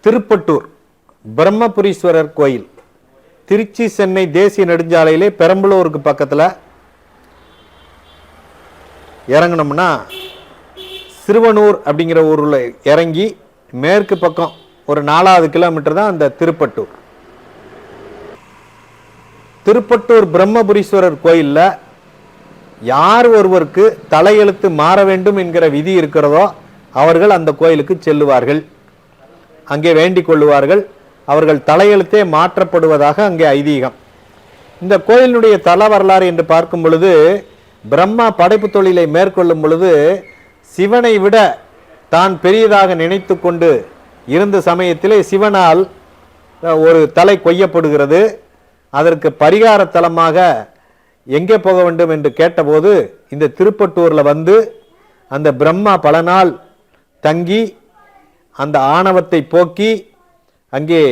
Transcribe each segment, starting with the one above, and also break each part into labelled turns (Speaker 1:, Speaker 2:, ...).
Speaker 1: திருப்பட்டூர் பிரம்மபுரீஸ்வரர் கோயில் திருச்சி சென்னை தேசிய நெடுஞ்சாலையிலே பெரம்பலூருக்கு பக்கத்தில் இறங்கணும்னா சிறுவனூர் அப்படிங்கிற ஊரில் இறங்கி மேற்கு பக்கம் ஒரு 4வது கிலோமீட்டர் தான் அந்த திருப்பட்டூர். திருப்பட்டூர் பிரம்மபுரீஸ்வரர் கோயிலில் யார் ஒருவருக்கு தலையெழுத்து மாற வேண்டும் என்கிற விதி இருக்கிறதோ அவர்கள் அந்த கோயிலுக்கு செல்லுவார்கள், அங்கே வேண்டிக் கொள்ளுவார்கள். அவர்கள் தலையெழுத்தே மாற்றப்படுவதாக அங்கே ஐதீகம். இந்த கோயிலுடைய தல வரலாறு என்று பார்க்கும் பொழுது, பிரம்மா படைப்பு தொழிலை மேற்கொள்ளும் பொழுது சிவனை விட தான் பெரியதாக நினைத்து கொண்டு இருந்த சமயத்திலே சிவனால் ஒரு தலை கொய்யப்படுகிறது. அதற்கு பரிகார தலமாக எங்கே போக வேண்டும் என்று கேட்டபோது இந்த திருப்பட்டூரில் வந்து அந்த பிரம்மா பல நாள் தங்கி அந்த ஆணவத்தை போக்கி அங்கே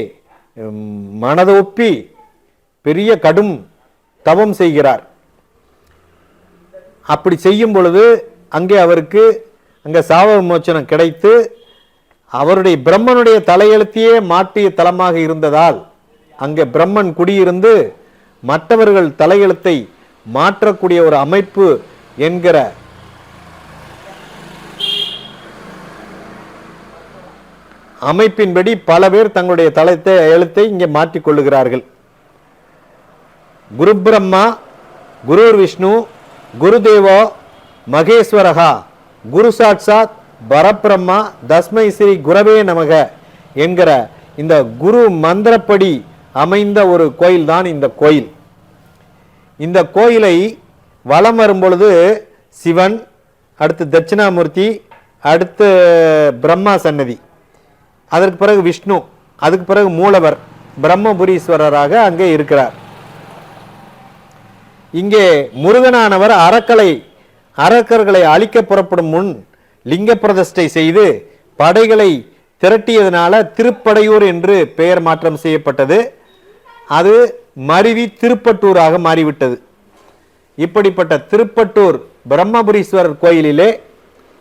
Speaker 1: மனதொப்பி பெரிய கடும் தவம் செய்கிறார். அப்படி செய்யும் பொழுது அங்கே அவருக்கு அங்கே சாப விமோச்சனம் கிடைத்து அவருடைய பிரம்மனுடைய தலையெழுத்தையே மாற்றிய தலமாக இருந்ததால் அங்கே பிரம்மன் குடியிருந்து மற்றவர்கள் தலையெழுத்தை மாற்றக்கூடிய ஒரு அமைப்பு என்கிற அமைப்பின்படி பல பேர் தங்களுடைய எழுத்தை இங்கே மாற்றிக் கொள்ளுகிறார்கள். குரு பிரம்மா, குரு விஷ்ணு, குருதேவோ மகேஸ்வரகா, குரு சாட்சாத் பரபிரம்மா, தஸ்மை ஸ்ரீ குரவே நமக என்கிற இந்த குரு மந்திரப்படி அமைந்த ஒரு கோயில் தான் இந்த கோயில். இந்த கோயிலை வலம் வரும் பொழுது சிவன், அடுத்து தட்சிணாமூர்த்தி, அடுத்து பிரம்மா சன்னதி, அதற்கு பிறகு விஷ்ணு, அதுக்கு பிறகு மூலவர் பிரம்மபுரீஸ்வரராக அங்கே இருக்கிறார். இங்கே முருகனானவர் அரக்கர்களை அழிக்க புறப்படும் முன் லிங்க பிரதிஷ்டை செய்து படைகளை திரட்டியதனால திருப்படையூர் என்று பெயர் மாற்றம் செய்யப்பட்டது. அது மருவி திருப்பட்டூராக மாறிவிட்டது. இப்படிப்பட்ட திருப்பட்டூர் பிரம்மபுரீஸ்வரர் கோயிலிலே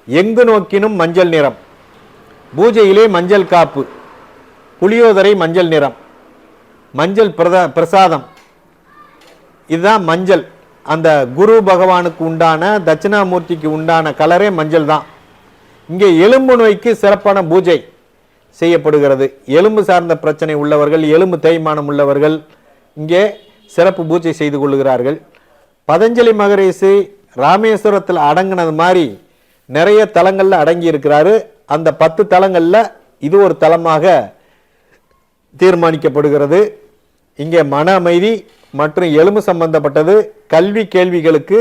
Speaker 1: எங்கு நோக்கினும் மஞ்சள் நிறம், பூஜையிலே மஞ்சள் காப்பு, புளியோதரை மஞ்சள் நிறம், மஞ்சள் பிரசாதம், இதுதான் மஞ்சள். அந்த குரு பகவானுக்கு உண்டான தட்சிணாமூர்த்திக்கு உண்டான கலரே மஞ்சள் தான். இங்கே எலும்பு நோய்க்கு சிறப்பான பூஜை செய்யப்படுகிறது. எலும்பு சார்ந்த பிரச்சனை உள்ளவர்கள், எலும்பு தேய்மானம் உள்ளவர்கள் இங்கே சிறப்பு பூஜை செய்து கொள்ளுகிறார்கள். பதஞ்சலி மகரிஷி ராமேஸ்வரத்தில் அடங்கினது மாதிரி நிறைய தலங்களில் அடங்கி இருக்கிறாரு. அந்த 10 தலங்களில் இது ஒரு தலமாக தீர்மானிக்கப்படுகிறது. இங்கே மன அமைதி மற்றும் எலும்பு சம்பந்தப்பட்டது கல்வி கேள்விகளுக்கு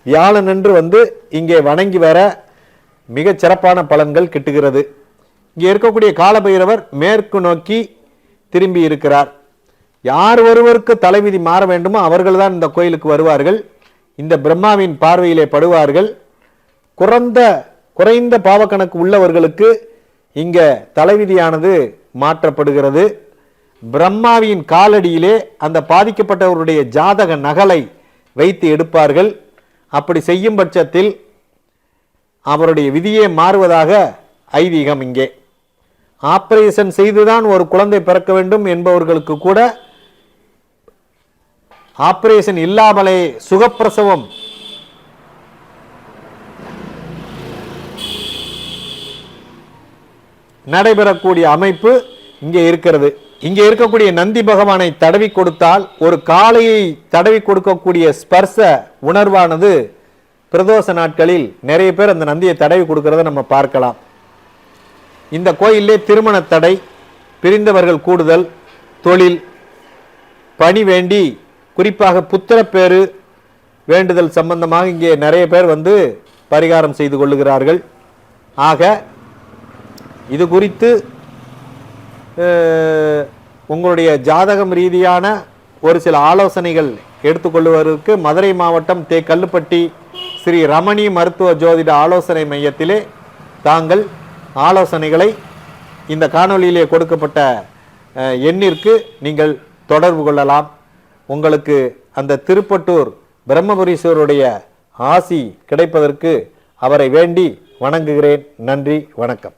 Speaker 1: வியாழனன்று வந்து இங்கே வணங்கி வர மிக சிறப்பான பலன்கள் கிட்டுகிறது. இங்கே இருக்கக்கூடிய காலபைரவர் மேற்கு நோக்கி திரும்பி இருக்கிறார். யார் ஒருவருக்கு தலைவிதி மாற வேண்டுமோ அவர்கள் தான் இந்த கோயிலுக்கு வருவார்கள், இந்த பிரம்மாவின் பார்வையிலே படுவார்கள். குறைந்த பாவக்கணக்கு உள்ளவர்களுக்கு இங்க தலைவிதியானது மாற்றப்படுகிறது. பிரம்மாவின் காலடியிலே அந்த பாதிக்கப்பட்டவருடைய ஜாதக நகலை வைத்து எடுப்பார்கள். அப்படி செய்யும் பட்சத்தில் அவருடைய விதியே மாறுவதாக ஐதீகம். இங்கே ஆபரேஷன் செய்துதான் ஒரு குழந்தை பிறக்க வேண்டும் என்பவர்களுக்கு கூட ஆபரேஷன் இல்லாமலே சுகப்பிரசவம் நடைபெறக்கூடிய அமைப்பு இங்கே இருக்கிறது. இங்கே இருக்கக்கூடிய நந்தி பகவானை தடவி கொடுத்தால் ஒரு காளையை தடவி கொடுக்கக்கூடிய ஸ்பர்ச உணர்வானது பிரதோஷ நாட்களில் நிறைய பேர் அந்த நந்தியை தடவி கொடுக்கிறத நம்ம பார்க்கலாம். இந்த கோயிலே திருமண தடை, பிரிந்தவர்கள் கூடுதல், தொழில், பணி வேண்டி குறிப்பாக புத்திரப்பேறு வேண்டுதல் சம்பந்தமாக இங்கே நிறைய பேர் வந்து பரிகாரம் செய்து கொள்ளுகிறார்கள். ஆக இது குறித்து உங்களுடைய ஜாதகம் ரீதியான ஒரு சில ஆலோசனைகள் எடுத்துக்கொள்வதற்கு மதுரை மாவட்டம் கல்லுப்பட்டி ஸ்ரீ ரமணி மருத்துவ ஜோதிட ஆலோசனை மையத்திலே தாங்கள் ஆலோசனைகளை இந்த காணொளியிலே கொடுக்கப்பட்ட எண்ணிற்கு நீங்கள் தொடர்பு கொள்ளலாம். உங்களுக்கு அந்த திருப்பட்டூர் பிரம்மபுரீஸ்வரருடைய ஆசி கிடைப்பதற்கு அவரை வேண்டி வணங்குகிறேன். நன்றி, வணக்கம்.